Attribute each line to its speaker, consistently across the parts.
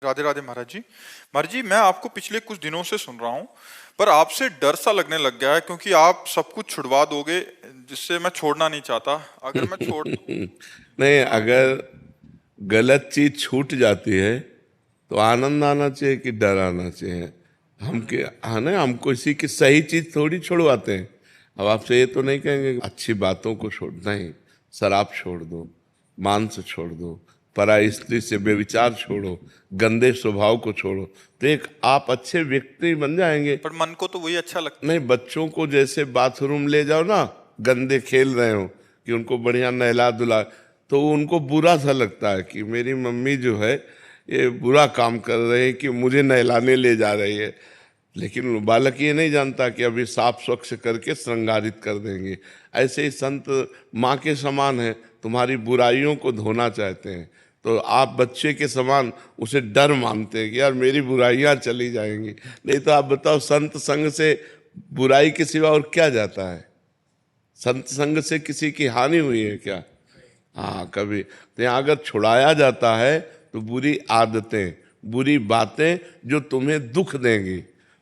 Speaker 1: राधे राधे महाराज जी। महाराज जी, मैं आपको पिछले कुछ दिनों से सुन रहा हूँ, पर आपसे डर सा लगने लग गया है क्योंकि आप सब कुछ छुड़वा दोगे, जिससे मैं छोड़ना नहीं चाहता। अगर मैं छोड़
Speaker 2: नहीं, अगर गलत चीज छूट जाती है तो आनंद आना चाहिए कि डर आना चाहिए। हम के हाँ ना, हम किसी की सही चीज थोड़ी छुड़वाते हैं। अब आपसे ये तो नहीं कहेंगे कि अच्छी बातों को छोड़, नहीं, शराब छोड़ दो, मांस छोड़ दो, पराई स्त्री से व्यभिचार छोड़ो, गंदे स्वभाव को छोड़ो, तो एक आप अच्छे व्यक्ति बन जाएंगे।
Speaker 1: पर मन को तो वही अच्छा लगता
Speaker 2: नहीं, बच्चों को जैसे बाथरूम ले जाओ ना, गंदे खेल रहे हो, कि उनको बढ़िया नहला धुला, तो उनको बुरा सा लगता है कि मेरी मम्मी जो है ये बुरा काम कर रहे हैं कि मुझे नहलाने ले जा रही है। लेकिन बालक ये नहीं जानता कि अभी साफ स्वच्छ करके श्रृंगारित कर देंगे। ऐसे ही संत माँ के समान है, तुम्हारी बुराइयों को धोना चाहते हैं, तो आप बच्चे के समान उसे डर मानते हैं कि यार मेरी बुराइयां चली जाएंगी। नहीं तो आप बताओ, संत संग से बुराई के सिवा और क्या जाता है? संत संग से किसी की हानि हुई है क्या? हाँ, कभी। तो यहाँ अगर छुड़ाया जाता है तो बुरी आदतें, बुरी बातें जो तुम्हें दुख देंगी,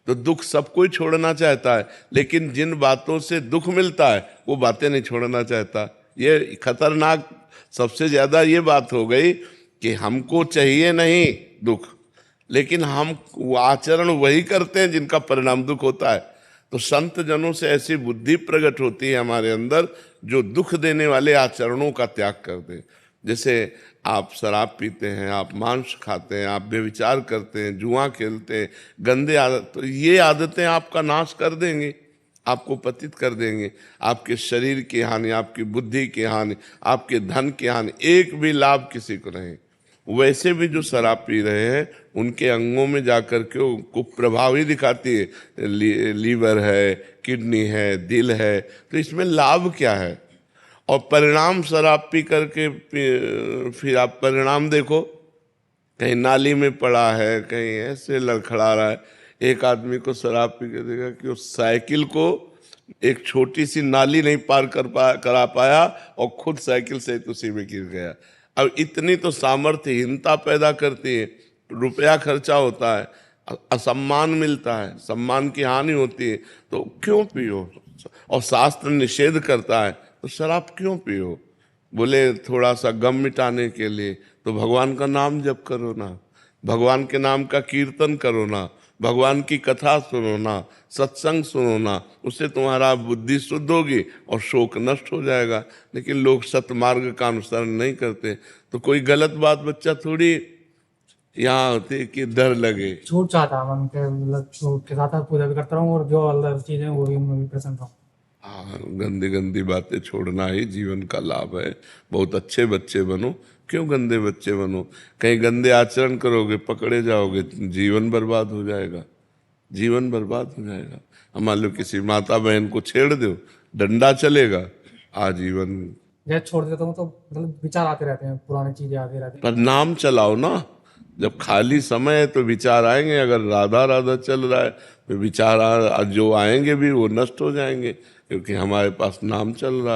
Speaker 2: तो दुख सब कोई छोड़ना चाहता है, लेकिन जिन बातों से दुख मिलता है वो बातें नहीं छोड़ना चाहता। ये खतरनाक सबसे ज्यादा ये बात हो गई कि हमको चाहिए नहीं दुख, लेकिन हम वो आचरण वही करते हैं जिनका परिणाम दुख होता है। तो संत जनों से ऐसी बुद्धि प्रकट होती है हमारे अंदर, जो दुख देने वाले आचरणों का त्याग कर दे। जैसे आप शराब पीते हैं, आप मांस खाते हैं, आप व्यभिचार करते हैं, जुआ खेलते हैं, गंदे आदत, तो ये आदतें आपका नाश कर देंगी, आपको पतित कर देंगे। आपके शरीर की हानि, आपकी बुद्धि की हानि, आपके धन की हानि, एक भी लाभ किसी को नहीं। वैसे भी जो शराब पी रहे हैं उनके अंगों में जाकर के उनको प्रभाव ही दिखाती है, लीवर है, किडनी है, दिल है, तो इसमें लाभ क्या है? और परिणाम शराब पी करके फिर आप परिणाम देखो, कहीं नाली में पड़ा है, कहीं ऐसे लड़खड़ा रहा है। एक आदमी को शराब पी के देखा कि उस साइकिल को एक छोटी सी नाली नहीं पार करा पाया और खुद साइकिल से उसी में गिर गया। अब इतनी तो सामर्थ्यहीनता पैदा करती है, रुपया खर्चा होता है, असम्मान मिलता है, सम्मान की हानि होती है, तो क्यों पियो? और शास्त्र निषेध करता है, तो शराब क्यों पियो? बोले थोड़ा सा गम मिटाने के लिए, तो भगवान का नाम जप करो ना, भगवान के नाम का कीर्तन करो ना, भगवान की कथा सुनो ना, सत्संग सुनो ना, उससे तुम्हारा बुद्धि शुद्ध होगी और शोक नष्ट हो जाएगा। लेकिन लोग सतमार्ग का अनुसरण नहीं करते, तो कोई गलत बात बच्चा थोड़ी यहाँ होती कि डर लगे।
Speaker 3: छूट चाहता हूँ मैं उनके, मतलब छूट के साथ पूजा भी करता रहूँ और जो अल्लाह चीजें वो भी उनमें भी प्रसन्न रहूँ।
Speaker 2: हाँ, गंदी गंदी बातें छोड़ना ही जीवन का लाभ है। बहुत अच्छे बच्चे बनो, क्यों गंदे बच्चे बनो? कहीं गंदे आचरण करोगे, पकड़े जाओगे, जीवन बर्बाद हो जाएगा, जीवन बर्बाद हो जाएगा। मान लो किसी माता बहन को छेड़ दो, डंडा चलेगा आजीवन।
Speaker 3: जैसे छोड़ देता हूँ तो मतलब विचार आते रहते हैं, पुरानी चीजें आती रहती
Speaker 2: पर नाम चलाओ ना, जब खाली समय है तो विचार आएंगे। अगर राधा राधा चल रहा है तो विचार जो आएंगे भी वो नष्ट हो जाएंगे, क्योंकि हमारे पास नाम चल रहा है।